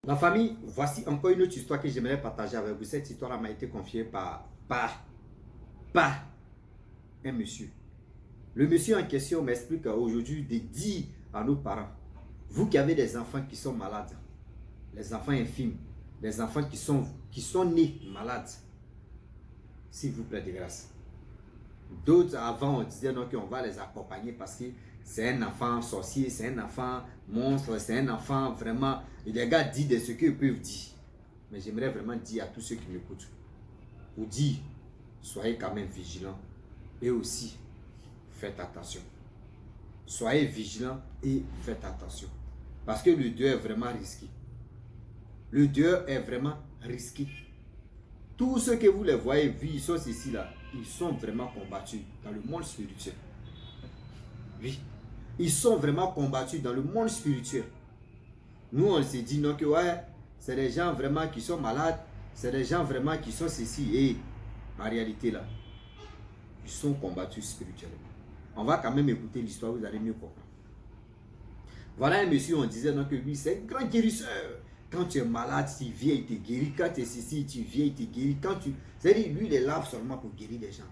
La famille, voici encore une autre histoire que j'aimerais partager avec vous. Cette histoire m'a été confiée par un monsieur. Le monsieur en question m'explique aujourd'hui de dire à nos parents, vous qui avez des enfants qui sont malades, les enfants infimes, les enfants qui sont nés malades, s'il vous plaît de grâce. D'autres avant on disait non qu'on va les accompagner parce que c'est un enfant sorcier, c'est un enfant monstre, c'est un enfant vraiment. Et les gars disent de ce qu'ils peuvent dire. Mais j'aimerais vraiment dire à tous ceux qui m'écoutent, pour dire, soyez quand même vigilants et aussi faites attention. Soyez vigilants et faites attention. Parce que le dehors est vraiment risqué. Le dehors est vraiment risqué. Tous ceux que vous les voyez vivre, ils sont ici là, ils sont vraiment combattus dans le monde spirituel. Oui, ils sont vraiment combattus dans le monde spirituel. Nous, on se dit non que ouais, c'est des gens vraiment qui sont malades, c'est des gens vraiment qui sont ceci. Et en réalité là, ils sont combattus spirituellement. On va quand même écouter l'histoire, vous allez mieux comprendre. Voilà un monsieur, on disait non que lui, c'est un grand guérisseur. Quand tu es malade, il vient, il te guérit. Quand tu es ceci, tu viens, il te guérit. C'est-à-dire, lui, il est là seulement pour guérir les gens.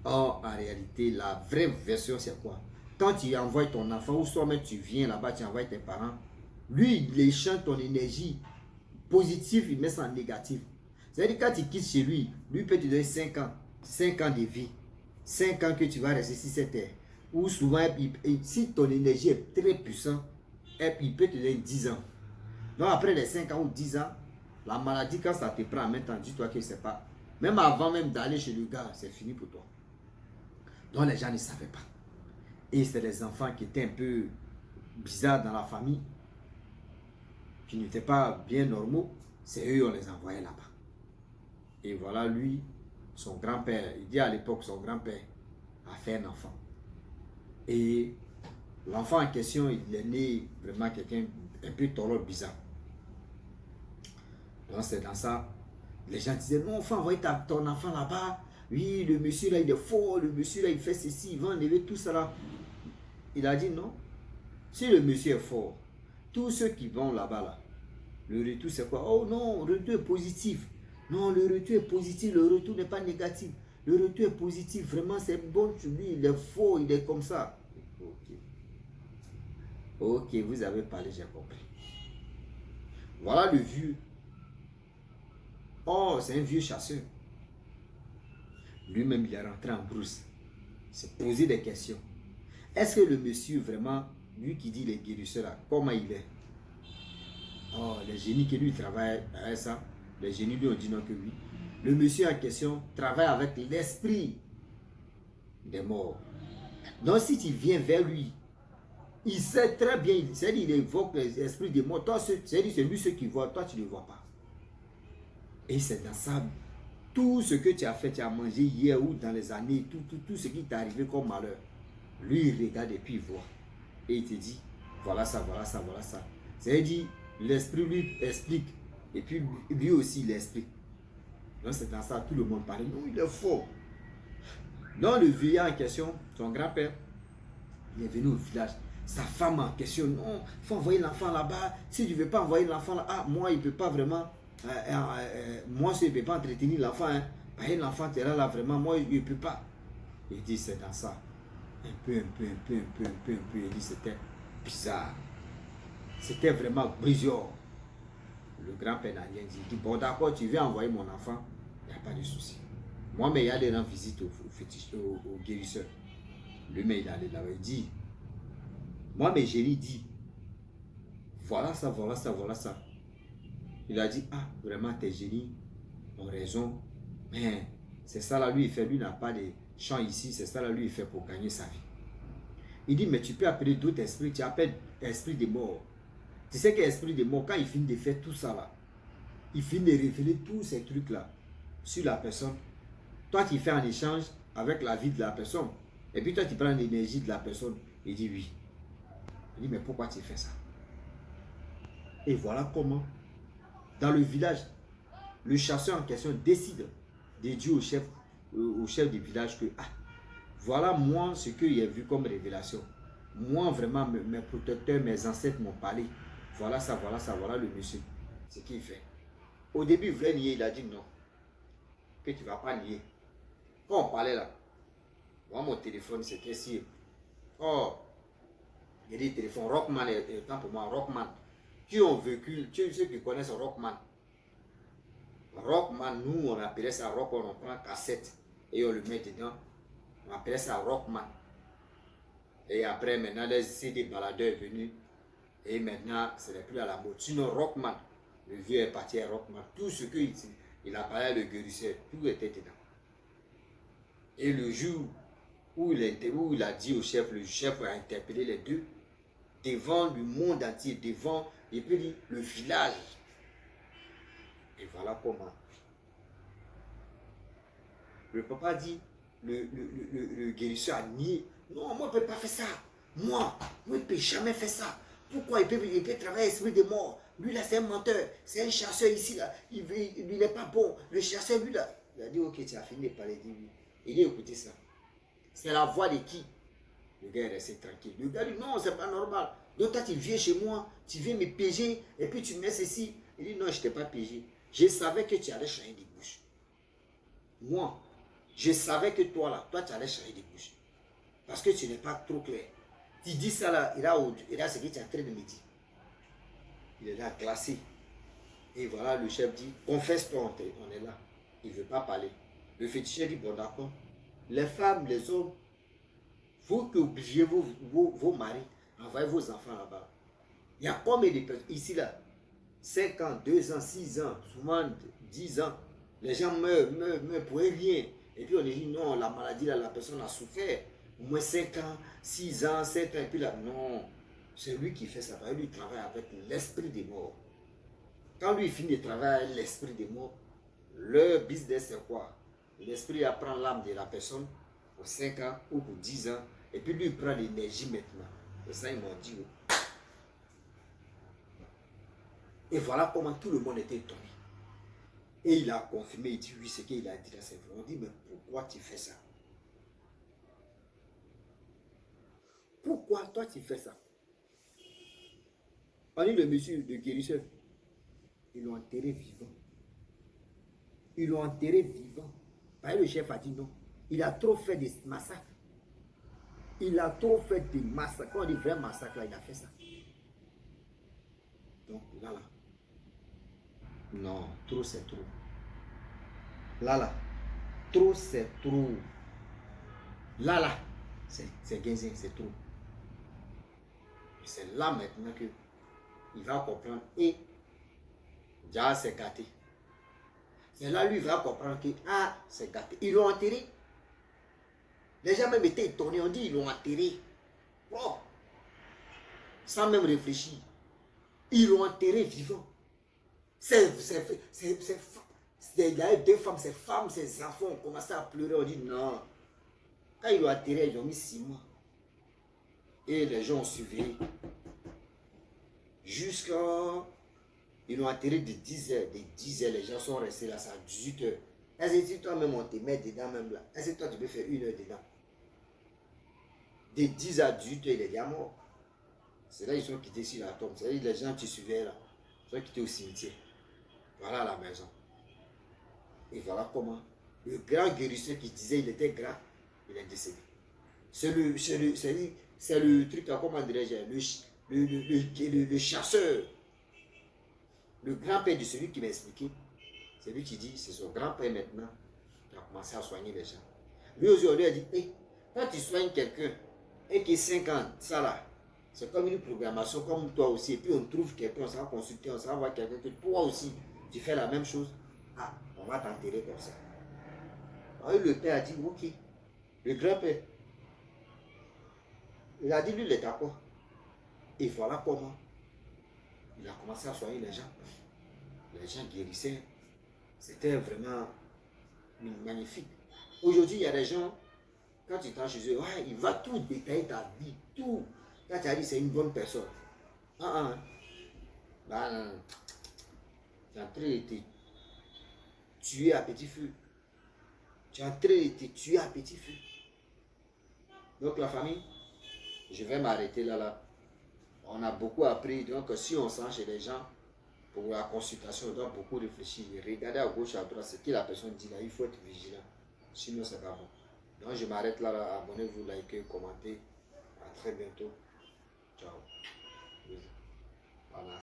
Or, en réalité, la vraie version, c'est quoi? Quand tu envoies ton enfant, ou soit même tu viens là-bas, tu envoies tes parents, lui, il échange ton énergie positive, il met ça en négatif. C'est-à-dire, quand tu quittes chez lui, lui peut te donner 5 ans, 5 ans de vie, 5 ans que tu vas rester sur cette terre. Ou souvent, si ton énergie est très puissante, il peut te donner 10 ans. Donc après les 5 ans ou 10 ans, la maladie, quand ça te prend en même temps, dis-toi que c'est pas. Même avant même d'aller chez le gars, c'est fini pour toi. Donc les gens ne savaient pas. Et c'est des enfants qui étaient un peu bizarres dans la famille, qui n'étaient pas bien normaux. C'est eux, on les envoyait là-bas. Et voilà lui, son grand-père, il dit à l'époque, son grand-père a fait un enfant. Et l'enfant en question, il est né vraiment quelqu'un un peu tolo, bizarre. Donc c'est dans ça, les gens disaient, non, il faut envoyer ton enfant là-bas. Oui, le monsieur là, il est fort, le monsieur là, il fait ceci, il va enlever tout ça là. Il a dit non. Si le monsieur est fort, tous ceux qui vont là-bas, là, le retour c'est quoi? Oh non, le retour est positif. Non, le retour est positif, le retour n'est pas négatif. Le retour est positif, vraiment c'est bon, tu dis, il est fort, il est comme ça. Ok. Ok, vous avez parlé, j'ai compris. Voilà le vieux. Oh, c'est un vieux chasseur. Lui-même, il est rentré en brousse. Il s'est posé des questions. Est-ce que le monsieur, vraiment, lui qui dit les guérisseurs, là, comment il est? Oh, les génies qui lui travaillent avec ça, les génies lui ont dit non que oui. Le monsieur en question travaille avec l'esprit des morts. Donc, si tu viens vers lui, il sait très bien, c'est-à-dire il évoque l'esprit des morts. Toi, c'est-à-dire c'est lui ceux qui voient, toi, tu ne le vois pas. Et c'est dans ça. Tout ce que tu as fait, tu as mangé hier ou dans les années, tout ce qui t'est arrivé comme malheur, lui il regarde et puis il voit. Et il te dit, voilà ça, voilà ça, voilà ça. C'est-à-dire, l'esprit lui explique. Et puis lui aussi il explique. Donc c'est dans ça, tout le monde parle. Non, il est faux. Donc le vieillard en question, son grand-père, il est venu au village. Sa femme en question, non, il faut envoyer l'enfant là-bas. Si tu ne veux pas envoyer l'enfant là, ah, moi il ne peut pas vraiment. Moi, je ne peux pas entretenir l'enfant. Hein. L'enfant est là, vraiment, moi, je ne peux pas. Il dit, c'est dans ça. Un peu. Il dit, c'était bizarre. C'était vraiment briseur. Le grand-père n'a rien dit. Il dit, bon, d'accord, tu veux envoyer mon enfant, il n'y a pas de souci. Moi, mais il y a des gens visite au guérisseur. Lui, mais il est allé là-bas. Il dit, moi, mais j'ai dit, voilà ça, voilà ça, voilà ça. Il a dit, ah, vraiment, tes génies ont raison. Mais c'est ça là, lui, il fait. Lui n'a pas de champ ici. C'est ça là, lui, il fait pour gagner sa vie. Il dit, mais tu peux appeler d'autres esprits. Tu appelles esprit de mort. Tu sais qu'esprit de mort, quand il finit de faire tout ça là, il finit de révéler tous ces trucs là sur la personne. Toi, tu fais un échange avec la vie de la personne. Et puis toi, tu prends l'énergie de la personne. Il dit oui. Il dit, mais pourquoi tu fais ça? Et voilà comment. Dans le village, le chasseur en question décide de dire au chef du village que ah, voilà moi ce qu'il a vu comme révélation. Moi vraiment, mes protecteurs, mes ancêtres m'ont parlé. Voilà ça, voilà ça, voilà le monsieur. Ce qu'il fait. Au début, il voulait nier, il a dit non. Que tu ne vas pas nier. Quand on parlait là, moi, mon téléphone, c'était si. Oh, il y a des téléphones Rockman, tant pour moi, Rockman. Qui ont vécu, ceux qui connaissent Rockman. Rockman, nous, on appelait ça Rockman, on prend cassette et on le met dedans. On appelait ça Rockman. Et après, maintenant, les CD baladeurs est venu. Et maintenant, ce n'est plus à la mode. Sinon, Rockman, le vieux est parti à Rockman. Tout ce qu'il a parlé à le guérisseur, tout était dedans. Et le jour où il a dit au chef, le chef a interpellé les deux devant le monde entier, devant, et puis le village. Et voilà comment. Le papa dit, le guérisseur a nié. Non, moi, je ne peux pas faire ça. Moi, je ne peux jamais faire ça. Pourquoi il peut travailler l'esprit des morts? Lui, là, c'est un menteur. C'est un chasseur ici, là. Il n'est pas bon. Le chasseur, lui, là. Il a dit, ok, tu as fini de parler. Il dit, écoutez ça. C'est la voix de qui? Le gars est resté tranquille. Le gars dit, non, c'est pas normal. Donc, toi, tu viens chez moi, tu viens me piéger, et puis tu me mets ceci. Il dit, non, je ne t'ai pas piégé. Je savais que tu allais changer de bouche. Moi, je savais que toi, tu allais changer de bouche. Parce que tu n'es pas trop clair. Tu dis ça là, il a ce que tu es en train de me dire. Il est là, classé. Et voilà, le chef dit, confesse-toi, on est là. Il ne veut pas parler. Le féticheur dit, bon d'accord. Les femmes, les hommes, vous qui obligez vos maris, envoyez vos enfants là-bas. Il y a combien de personnes ici là? 5 ans, 2 ans, 6 ans, souvent 10 ans. Les gens meurent pour rien. Et puis on dit non, la maladie là, la personne a souffert. Au moins 5 ans, 6 ans, 7 ans. Et puis là, non. C'est lui qui fait ça. Lui, il travaille avec l'esprit des morts. Quand lui finit de travailler avec l'esprit des morts, leur business c'est quoi? L'esprit apprend l'âme de la personne pour 5 ans ou pour 10 ans. Et puis lui, il prend l'énergie maintenant. Et ça, ils m'ont dit. Et voilà comment tout le monde était étonné. Et il a confirmé, il dit oui, ce qu'il a dit là, c'est vrai. On dit, mais pourquoi tu fais ça? Pourquoi toi tu fais ça? On dit le monsieur, le guérisseur, ils l'ont enterré vivant. Ils l'ont enterré vivant. Parce que le chef a dit non. Il a trop fait des massacres. Il a trop fait des massacres. Quand on dit vrai massacre, là, il a fait ça. Donc là, non, trop c'est trop. Là, trop c'est trop. Là, c'est gaisin, c'est trop. C'est là maintenant que il va comprendre et déjà c'est gâté. C'est là lui il va comprendre que ah c'est gâté. Ils l'ont enterré. Les gens même étaient étonnés, on dit ils l'ont enterré. Oh, sans même réfléchir. Ils l'ont enterré vivant. Il y a deux femmes, ces femmes, ces enfants ont commencé à pleurer. On dit non. Quand ils l'ont enterré, ils ont mis 6 mois. Et les gens ont suivi. Jusqu'à. Ils l'ont enterré de 10 heures. De 10 heures, les gens sont restés là, ça à 18 heures. Est-ce que toi-même, on te met dedans même là? Est-ce que toi, tu peux faire 1 heure dedans? De 10 à 18 heures, il est déjà mort. C'est là qu'ils sont quittés sur la tombe. C'est-à-dire les gens qui suivaient là. Ils sont quittés au cimetière. Voilà la maison. Et voilà comment. Le grand guérisseur qui disait il était grand, il est décédé. C'est le truc, comment dirais-je, le chasseur. Le grand-père de celui qui m'a expliqué, c'est lui qui dit, c'est son grand-père maintenant qui a commencé à soigner les gens. Lui aujourd'hui a dit, hey, quand tu soignes quelqu'un et qui est 50, ça là, c'est comme une programmation comme toi aussi. Et puis on trouve quelqu'un, on s'en va consulter, on s'en va voir quelqu'un que toi aussi, tu fais la même chose. Ah, on va t'enterrer comme ça. Alors le père a dit, ok. Le grand-père, il a dit, lui, il est d'accord. Et voilà comment il a commencé à soigner les gens. Les gens guérissaient. C'était vraiment magnifique. Aujourd'hui, il y a des gens, quand tu entres chez eux, ouais, il va tout détailler ta vie, tout. Quand tu as dit c'est une bonne personne. Bah, non. Tu es en train de te tuer à petit feu. Tu es en train de te tuer à petit feu. Donc la famille, je vais m'arrêter là. On a beaucoup appris. Donc, si on sent chez les gens, pour la consultation, on doit beaucoup réfléchir. Regardez à gauche, à droite, ce que la personne dit là. Il faut être vigilant. Sinon, c'est pas bon. Donc, je m'arrête là. Abonnez-vous, likez, commentez. À très bientôt. Ciao.